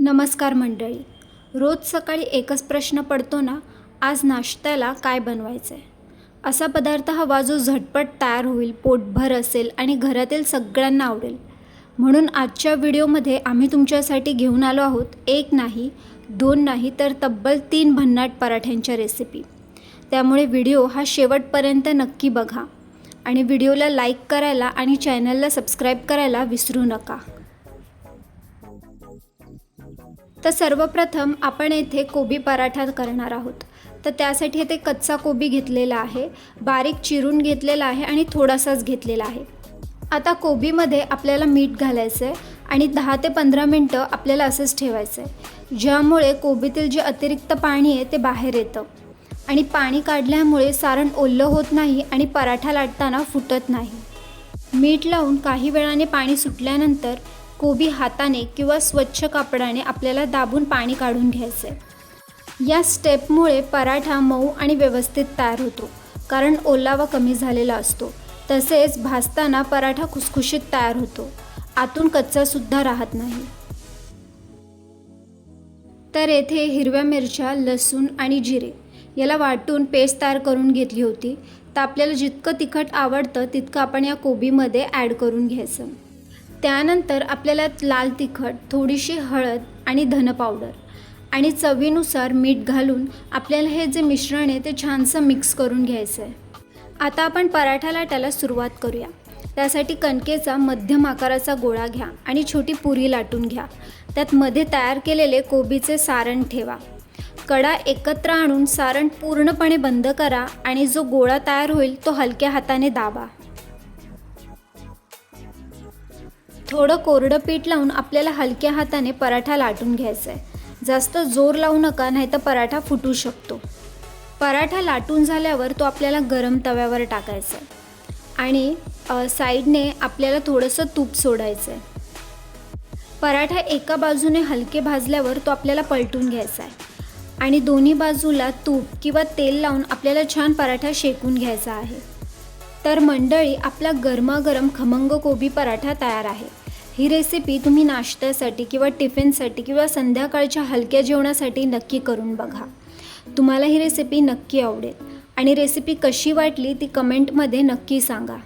नमस्कार मंडळी. रोज सकाळी एकच प्रश्न पडतो ना, आज नाश्त्याला काय बनवायचं आहे. असा पदार्थ हवा जो झटपट तयार होईल, पोटभर असेल आणि घरातील सगळ्यांना आवडेल. म्हणून आजच्या व्हिडिओमध्ये आम्ही तुमच्यासाठी घेऊन आलो आहोत एक नाही, दोन नाही तर तब्बल 3 भन्नाट पराठ्यांच्या रेसिपी. त्यामुळे व्हिडिओ हा शेवटपर्यंत नक्की बघा आणि व्हिडिओला लाईक करायला आणि चॅनलला सबस्क्राईब करायला विसरू नका. तर सर्वप्रथम आपण येथे कोबी पराठा करणार आहोत. तर त्यासाठी येथे कच्चा कोबी घेतलेला आहे, बारीक चिरून घेतलेला आहे आणि थोडासाच घेतलेला आहे. आता कोबीमध्ये आपल्याला मीठ घालायचं आहे आणि 10 ते 15 मिनटं आपल्याला असंच ठेवायचं आहे, ज्यामुळे कोबीतील जे अतिरिक्त पाणी आहे ते बाहेर येतं आणि पाणी काढल्यामुळे सारण ओलं होत नाही आणि पराठा लाटताना फुटत नाही. मीठ लावून काही वेळाने पाणी सुटल्यानंतर कोबी हाताने किंवा स्वच्छ कापडाने आपल्याला दाबून पाणी काढून घ्यायचं आहे. या स्टेपमुळे पराठा मऊ आणि व्यवस्थित तयार होतो, कारण ओलावा कमी झालेला असतो. तसेच भाजताना पराठा खुसखुशीत तयार होतो, आतून कच्चासुद्धा राहत नाही. तर येथे हिरव्या मिरच्या, लसूण आणि जिरे याला वाटून पेस्ट तयार करून घेतली होती. तर आपल्याला जितकं तिखट आवडतं तितकं आपण या कोबीमध्ये ॲड करून घ्यायचं. त्यानंतर आपल्याला लाल तिखट, थोडीशी हळद आणि धन पावडर आणि चवीनुसार मीठ घालून आपल्याला हे जे मिश्रण आहे ते छानसं मिक्स करून घ्यायचं आहे. आता आपण पराठा लाटायला सुरुवात करूया. त्यासाठी कणकेचा मध्यम आकाराचा गोळा घ्या आणि छोटी पुरी लाटून घ्या. त्यात मध्ये तयार केलेले कोबीचे सारण ठेवा. कडा एकत्र आणून सारण पूर्णपणे बंद करा आणि जो गोळा तयार होईल तो हलक्या हाताने दाबा. थोडं कोरडं पीठ लावून आपल्याला हलक्या हाताने पराठा लाटून घ्यायचा आहे. जास्त जोर लावू नका, नाहीतर पराठा फुटू शकतो. पराठा लाटून झाल्यावर तो आपल्याला गरम तव्यावर टाकायचा आहे आणि साईडने आपल्याला थोडंसं तूप सोडायचं आहे. पराठा एका बाजूने हलके भाजल्यावर तो आपल्याला पलटून घ्यायचा आहे आणि दोन्ही बाजूला तूप किंवा तेल लावून आपल्याला छान पराठा शेकून घ्यायचा आहे. तर मंडळी, आपला गरमागरम खमंग कोबी पराठा तयार आहे. ही रेसिपी तुम्ही नाश्त्यासाठी किंवा टिफिनसाठी किंवा संध्याकाळच्या हलक्या जेवणासाठी नक्की करून बघा. तुम्हाला ही रेसिपी नक्की आवडेल आणि रेसिपी कशी वाटली ती कमेंटमध्ये नक्की सांगा.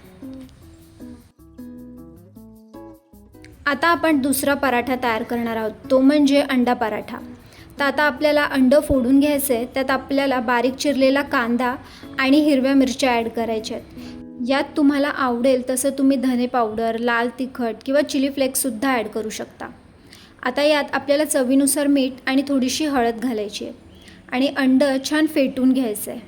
आता आपण दुसरा पराठा तयार करणार आहोत, तो म्हणजे अंडा पराठा. तर आता आपल्याला अंडं फोडून घ्यायचं आहे. त्यात आपल्याला बारीक चिरलेला कांदा आणि हिरव्या मिरच्या ॲड करायच्या आहेत. यात तुम्हाला आवडेल तसं तुम्ही धने पावडर, लाल तिखट किंवा चिली फ्लेक्ससुद्धा ॲड करू शकता. आता यात आपल्याला चवीनुसार मीठ आणि थोडीशी हळद घालायची आहे आणि अंडं छान फेटून घ्यायचं आहे.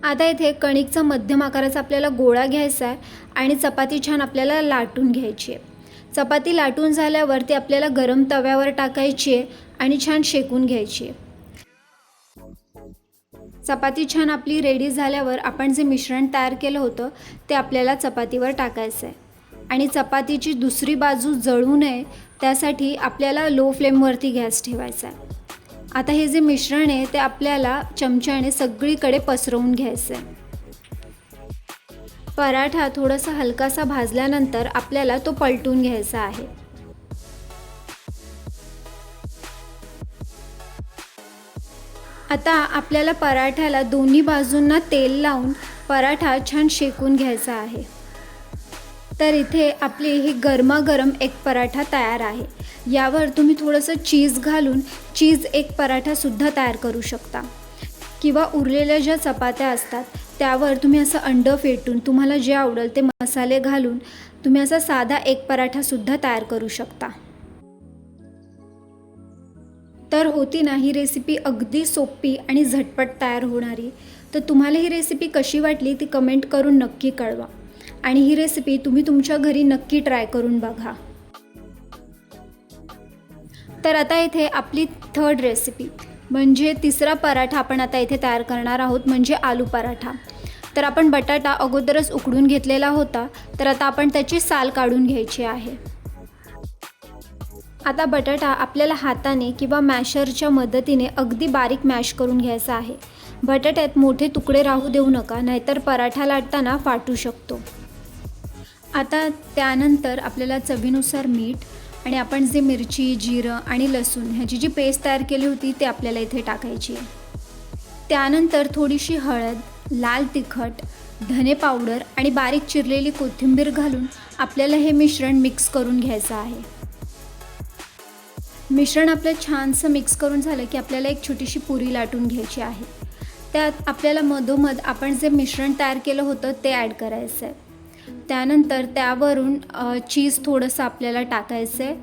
आता इथे कणिकचा मध्यम आकाराचा आपल्याला गोळा घ्यायचा आहे आणि चपाती छान आपल्याला लाटून घ्यायची आहे. चपाती लाटून झाल्यावर ती आपल्याला गरम तव्यावर टाकायची आहे आणि छान शेकून घ्यायची आहे. चपाती छान आपली रेडी झाल्यावर आपण जे मिश्रण तयार केलं होतं ते आपल्याला चपातीवर टाकायचं आहे आणि चपातीची दुसरी बाजू जळू नये त्यासाठी आपल्याला लो फ्लेमवरती गॅस ठेवायचा आहे. आता हे जे मिश्रण आहे ते आपल्याला चमच्याने सगळीकडे पसरवून घ्यायचं आहे. पराठा थोडासा हलकासा भाजल्यानंतर आपल्याला तो पलटून घ्यायचा आहे. आता आपल्याला पराठ्याला दोन्ही बाजूंना तेल लावून पराठा छान शेकून घ्यायचा आहे. तर इथे आपली ही गरमागरम एक पराठा तयार आहे. यावर तुम्ही थोडंसं चीज घालून चीज एक पराठासुद्धा तयार करू शकता किंवा उरलेल्या ज्या चपात्या असतात त्यावर तुम्ही असं अंडं फेटून तुम्हाला जे आवडेल ते मसाले घालून तुम्ही असा साधा एक पराठासुद्धा तयार करू शकता. तर होती ना ही रेसिपी अगदी सोपी आणि झटपट तयार होणारी. तर तुम्हाला ही रेसिपी कशी वाटली ती कमेंट करून नक्की कळवा आणि ही रेसिपी तुम्ही तुमच्या घरी नक्की ट्राय करून बघा. तर आता इथे आपली थर्ड रेसिपी म्हणजे तिसरा पराठा आपण आता इथे तयार करणार आहोत, म्हणजे आलू पराठा. तर आपण बटाटा अगोदरच उकडून घेतलेला होता, तर आता आपण त्याची साल काढून घ्यायची आहे. आता बटाटा आपल्याला हाताने किंवा मॅशरच्या मदतीने अगदी बारीक मॅश करून घ्यायचा आहे. बटाट्यात मोठे तुकडे राहू देऊ नका, नाहीतर पराठा लाटताना फाटू शकतो. आता त्यानंतर आपल्याला चवीनुसार मीठ आणि आपण जे मिरची, जिरं आणि लसूण ह्याची जी पेस्ट तयार केली होती ते आपल्याला इथे टाकायची आहे. त्यानंतर थोडीशी हळद, लाल तिखट, धने पावडर आणि बारीक चिरलेली कोथिंबीर घालून आपल्याला हे मिश्रण मिक्स करून घ्यायचं आहे. मिश्रण आपलं छानसं मिक्स करून झालं की आपल्याला एक छोटीशी पुरी लाटून घ्यायची आहे. त्यात आपल्याला मधोमध आपण जे मिश्रण तयार केलं होतं ते ॲड करायचं आहे. त्यानंतर त्यावरून चीज थोडंसं आपल्याला टाकायचं आहे.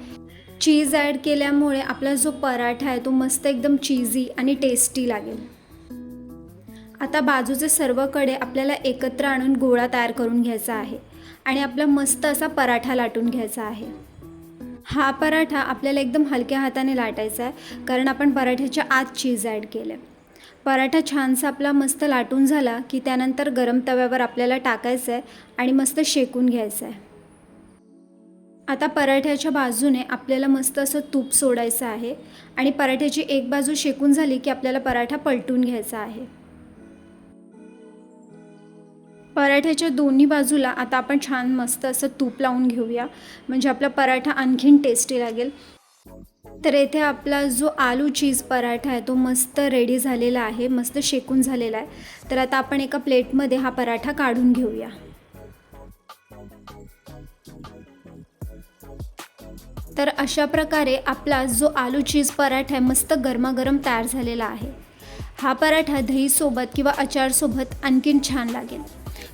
चीज ॲड केल्यामुळे आपला जो पराठा आहे तो मस्त एकदम चीजी आणि टेस्टी लागेल. आता बाजूचे सर्वकडे आपल्याला एकत्र आणून गोळा तयार करून घ्यायचा आहे आणि आपला मस्त असा पराठा लाटून घ्यायचा आहे. हा पराठा आपल्याला एकदम हलक्या हाताने लाटायचा आहे कारण आपण पराठ्याच्या आत चीज ॲड केलं आहे. पराठा छानसा आपला मस्त लाटून झाला की त्यानंतर गरम तव्यावर आपल्याला टाकायचं आहे आणि मस्त शेकून घ्यायचं आहे. आता पराठ्याच्या बाजूने आपल्याला मस्त असं तूप सोडायचं आहे आणि पराठ्याची एक बाजू शेकून झाली की आपल्याला पराठा पलटून घ्यायचा आहे. पराठ्याच्या दोन्ही बाजूला आता आपण छान मस्त असं तूप लावून घेऊया म्हणजे आपला पराठा आणखीन टेस्टी लागेल. तर येथे आपला जो आलू चीज पराठा आहे तो मस्त रेडी झालेला आहे, मस्त शेकून झालेला आहे. तर आता आपण एका प्लेटमध्ये हा पराठा काढून घेऊया. तर अशा प्रकारे आपला जो आलू चीज पराठा आहे मस्त गरमागरम तयार झालेला आहे. हा पराठा दहीसोबत किंवा अचारसोबत आणखीन छान लागेल.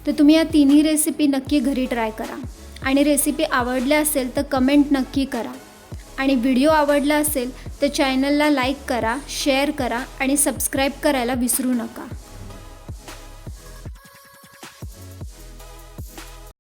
तर तुम्ही या तिन्ही रेसिपी नक्की घरी ट्राय करा आणि रेसिपी आवडल्या असेल तर कमेंट नक्की करा आणि व्हिडिओ आवडला असेल तर चॅनलला लाईक करा, शेअर करा आणि सबस्क्राईब करायला विसरू नका.